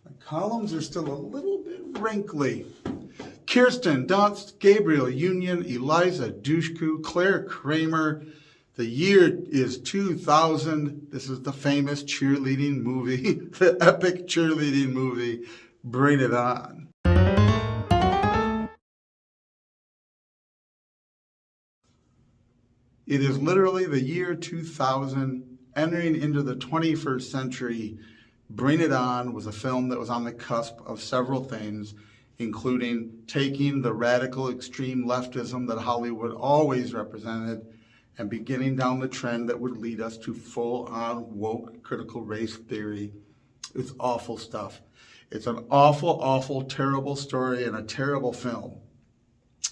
My columns are still a little bit wrinkly. Kirsten Dunst, Gabrielle Union, Eliza Dushku, Claire Kramer. The year is 2000. This is the famous cheerleading movie, the epic cheerleading movie, Bring It On. It is literally the year 2000, entering into the 21st century. Bring It On was a film that was on the cusp of several things, including taking the radical extreme leftism that Hollywood always represented and beginning down the trend that would lead us to full-on woke critical race theory. It's awful stuff. It's an awful, awful, terrible story and a terrible film.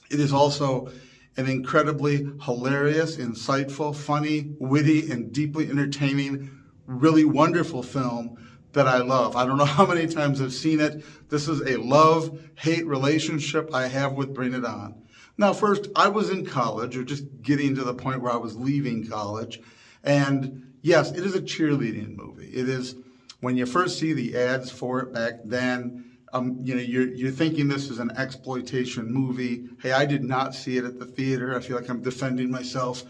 It is also an incredibly hilarious, insightful, funny, witty, and deeply entertaining, really wonderful film that I love. I don't know how many times I've seen it. This is a love-hate relationship I have with Bring It On. Now, first, I was in college, or just getting to the point where I was leaving college. And yes, it is a cheerleading movie. It is, when you first see the ads for it back then, you're thinking this is an exploitation movie. Hey, I did not see it at the theater. I feel like I'm defending myself.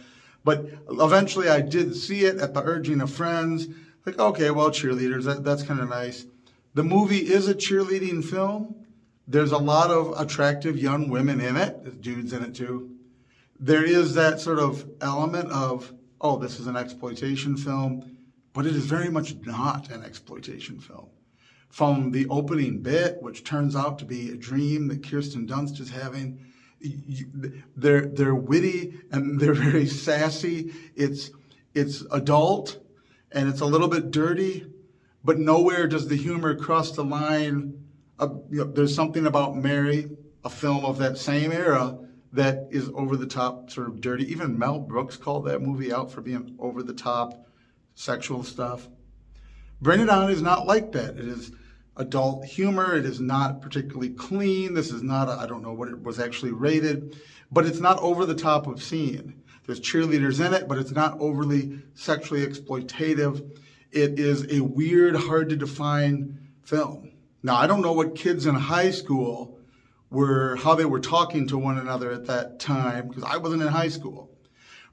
But eventually I did see it at the urging of friends. Like, okay, well, cheerleaders, that's kind of nice. The movie is a cheerleading film. There's a lot of attractive young women in it. There's dudes in it too. There is that sort of element of, oh, this is an exploitation film, but it is very much not an exploitation film. From the opening bit, which turns out to be a dream that Kirsten Dunst is having, they're witty and they're very sassy. It's adult and it's a little bit dirty, but nowhere does the humor cross the line. There's something about Mary, a film of that same era, that is over the top, sort of dirty. Even Mel Brooks called that movie out for being over the top sexual stuff. Bring It On is not like that. It is adult humor. It is not particularly clean. This is not, I don't know what it was actually rated, but it's not over the top obscene. There's cheerleaders in it, but it's not overly sexually exploitative. It is a weird, hard to define film. Now, I don't know what kids in high school how they were talking to one another at that time, because I wasn't in high school.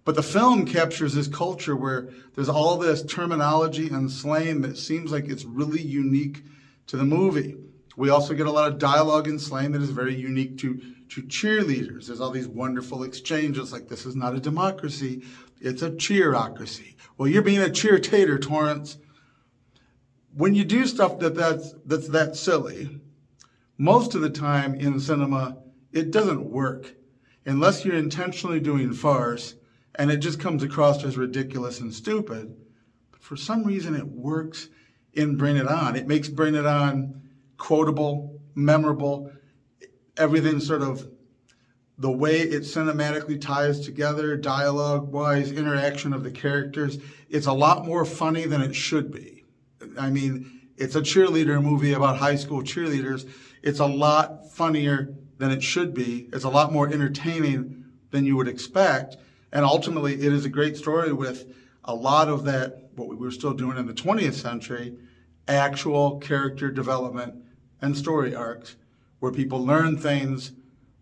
But the film captures this culture where there's all this terminology and slang that seems like it's really unique to the movie. We also get a lot of dialogue and slang that is very unique to cheerleaders. There's all these wonderful exchanges like, this is not a democracy, it's a cheerocracy. Well, you're being a cheer-tater, Torrance. When you do stuff that's that silly, most of the time in cinema, it doesn't work unless you're intentionally doing farce and it just comes across as ridiculous and stupid. But for some reason, it works in Bring It On. It makes Bring It On quotable, memorable, everything sort of the way it cinematically ties together, dialogue-wise, interaction of the characters. It's a lot more funny than it should be. I mean, it's a cheerleader movie about high school cheerleaders. It's a lot funnier than it should be. It's a lot more entertaining than you would expect. And ultimately, it is a great story with a lot of that, what we were still doing in the 20th century, actual character development and story arcs, where people learn things,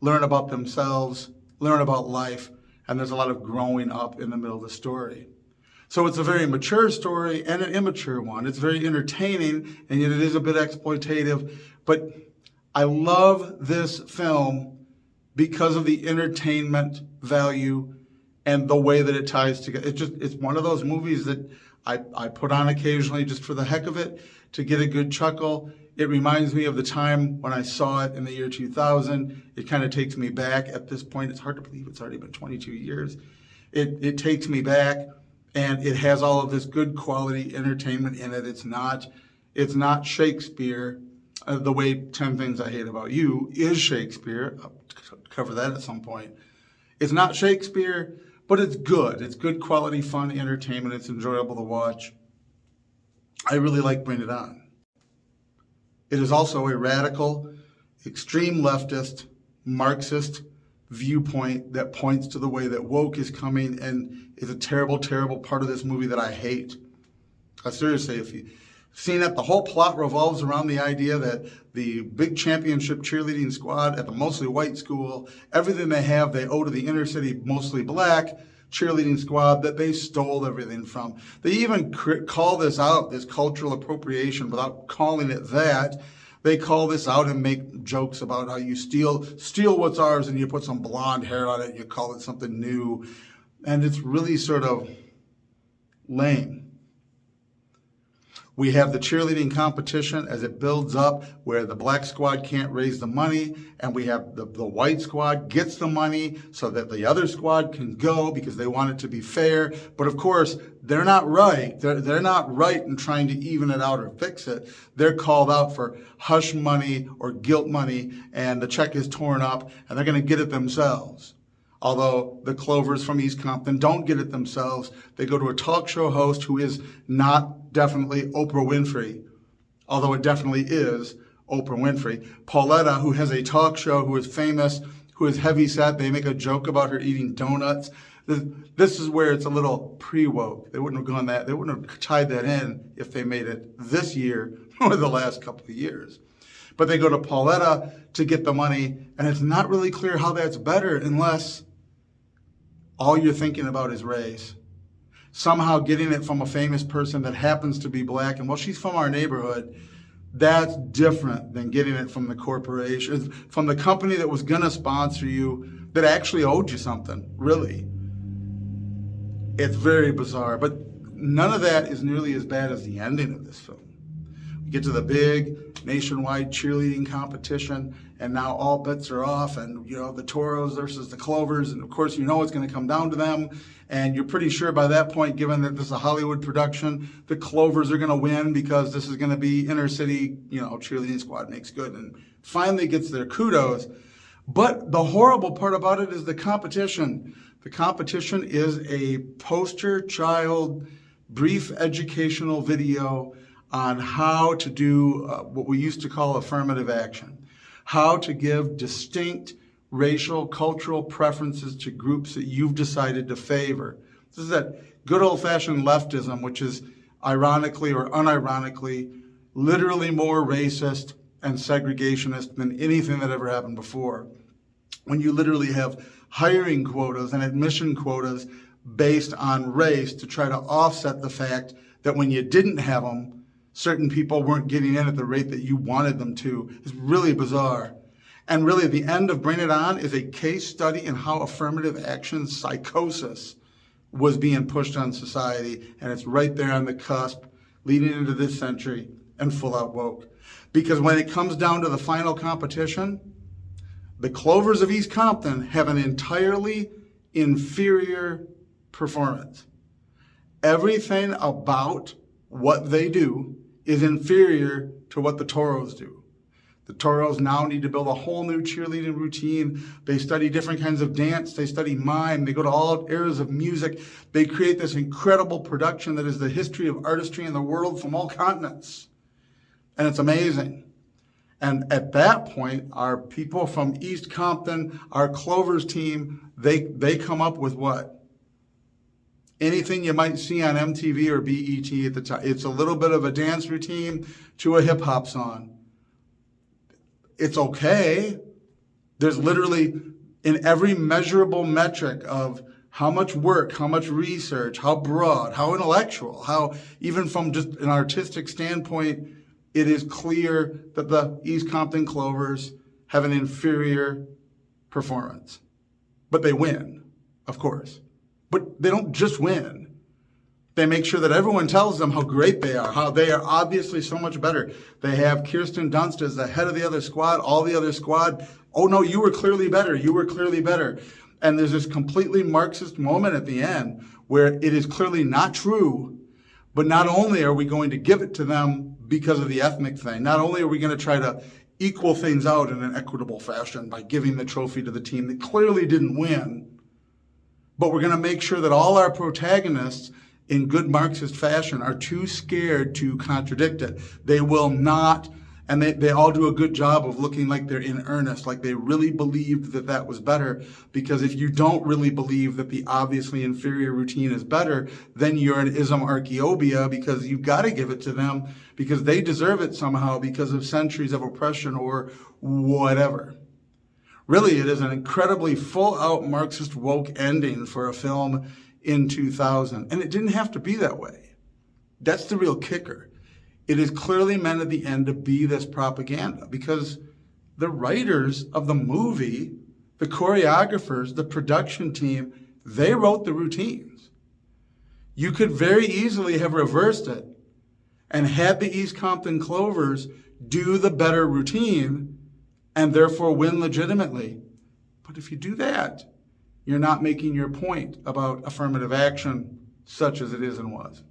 learn about themselves, learn about life, and there's a lot of growing up in the middle of the story. So it's a very mature story and an immature one. It's very entertaining, and yet it is a bit exploitative. But I love this film because of the entertainment value and the way that it ties together. It's one of those movies that I put on occasionally just for the heck of it, to get a good chuckle. It reminds me of the time when I saw it in the year 2000. It kind of takes me back at this point. It's hard to believe it's already been 22 years. It takes me back, and it has all of this good quality entertainment in it. It's not Shakespeare, the way 10 Things I Hate About You is Shakespeare. I'll cover that at some point. It's not Shakespeare, but it's good. It's good quality, fun entertainment. It's enjoyable to watch. I really like Bring It On. It is also a radical, extreme leftist, Marxist viewpoint that points to the way that woke is coming and is a terrible, terrible part of this movie that I hate. Seriously, Seeing that the whole plot revolves around the idea that the big championship cheerleading squad at the mostly white school, everything they have, they owe to the inner city, mostly black cheerleading squad that they stole everything from. They even call this out, this cultural appropriation, without calling it that. They call this out and make jokes about how you steal what's ours and you put some blonde hair on it and you call it something new. And it's really sort of lame. We have the cheerleading competition as it builds up where the black squad can't raise the money, and we have the white squad gets the money so that the other squad can go because they want it to be fair. But of course, they're not right. They're not right in trying to even it out or fix it. They're called out for hush money or guilt money, and the check is torn up, and they're going to get it themselves. Although the Clovers from East Compton don't get it themselves. They go to a talk show host who is not definitely Oprah Winfrey, although it definitely is Oprah Winfrey. Pauletta, who has a talk show, who is famous, who is heavyset. They make a joke about her eating donuts. This is where it's a little pre-woke. They wouldn't have gone that. They wouldn't have tied that in if they made it this year or the last couple of years. But they go to Pauletta to get the money, and it's not really clear how that's better unless all you're thinking about is race. Somehow getting it from a famous person that happens to be black, and well, she's from our neighborhood, that's different than getting it from the corporation, from the company that was going to sponsor you, that actually owed you something, really. It's very bizarre, but none of that is nearly as bad as the ending of this film. We get to the big nationwide cheerleading competition, and now all bets are off, and the Toros versus the Clovers, and of course it's going to come down to them, and you're pretty sure by that point, given that this is a Hollywood production, the Clovers are going to win because this is going to be inner city, cheerleading squad makes good, and finally gets their kudos. But the horrible part about it is the competition. The competition is a poster child, brief educational video on how to do what we used to call affirmative action. How to give distinct racial, cultural preferences to groups that you've decided to favor. This is that good old-fashioned leftism, which is ironically or unironically literally more racist and segregationist than anything that ever happened before. When you literally have hiring quotas and admission quotas based on race to try to offset the fact that when you didn't have them, certain people weren't getting in at the rate that you wanted them to. It's really bizarre. And really, the end of Bring It On is a case study in how affirmative action psychosis was being pushed on society. And it's right there on the cusp, leading into this century, and full out woke. Because when it comes down to the final competition, the Clovers of East Compton have an entirely inferior performance. Everything about what they do is inferior to what the Toros do. The Toros now need to build a whole new cheerleading routine. They study different kinds of dance. They study mime. They go to all eras of music. They create this incredible production that is the history of artistry in the world from all continents. And it's amazing. And at that point, our people from East Compton, our Clovers team, they come up with what? Anything you might see on MTV or BET at the time. It's a little bit of a dance routine to a hip hop song. It's okay. There's literally, in every measurable metric of how much work, how much research, how broad, how intellectual, how even from just an artistic standpoint, it is clear that the East Compton Clovers have an inferior performance. But they win, of course. But they don't just win. They make sure that everyone tells them how great they are, how they are obviously so much better. They have Kirsten Dunst as the head of the other squad, all the other squad. Oh no, you were clearly better. You were clearly better. And there's this completely Marxist moment at the end where it is clearly not true. But not only are we going to give it to them because of the ethnic thing, not only are we going to try to equal things out in an equitable fashion by giving the trophy to the team that clearly didn't win, but we're going to make sure that all our protagonists, in good Marxist fashion, are too scared to contradict it. They will not And they all do a good job of looking like they're in earnest, like they really believed that that was better. Because if you don't really believe that the obviously inferior routine is better, then you're an ism archaeobia, because you've got to give it to them because they deserve it somehow because of centuries of oppression or whatever. Really, it is an incredibly full-out Marxist woke ending for a film in 2000. And it didn't have to be that way. That's the real kicker. It is clearly meant at the end to be this propaganda because the writers of the movie, the choreographers, the production team, they wrote the routines. You could very easily have reversed it and had the East Compton Clovers do the better routine and therefore win legitimately. But if you do that, you're not making your point about affirmative action such as it is and was.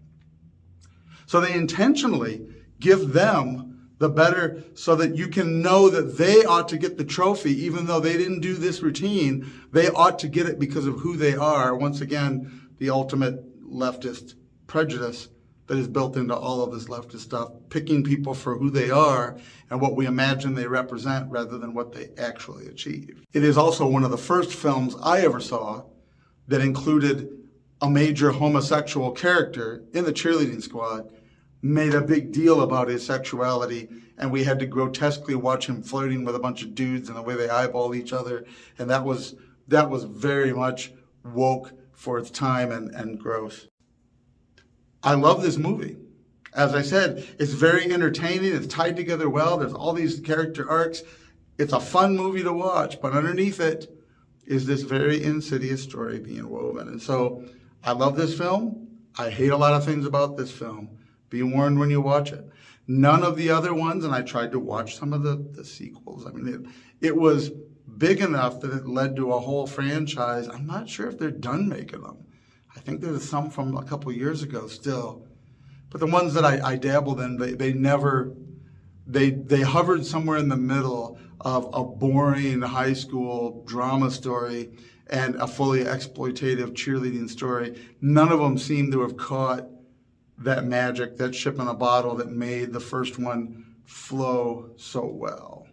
So they intentionally give them the better so that you can know that they ought to get the trophy, even though they didn't do this routine. They ought to get it because of who they are. Once again, the ultimate leftist prejudice that is built into all of this leftist stuff, picking people for who they are and what we imagine they represent rather than what they actually achieve. It is also one of the first films I ever saw that included a major homosexual character in the cheerleading squad, made a big deal about his sexuality, and we had to grotesquely watch him flirting with a bunch of dudes and the way they eyeball each other. And that was very much woke for its time and gross. I love this movie. As I said, it's very entertaining. It's tied together well. There's all these character arcs. It's a fun movie to watch, but underneath it is this very insidious story being woven. And so I love this film. I hate a lot of things about this film. Be warned when you watch it. None of the other ones, and I tried to watch some of the sequels. I mean, it was big enough that it led to a whole franchise. I'm not sure if they're done making them. I think there's some from a couple years ago still. But the ones that I dabbled in, they hovered somewhere in the middle of a boring high school drama story and a fully exploitative cheerleading story. None of them seem to have caught that magic, that ship in a bottle that made the first one flow so well.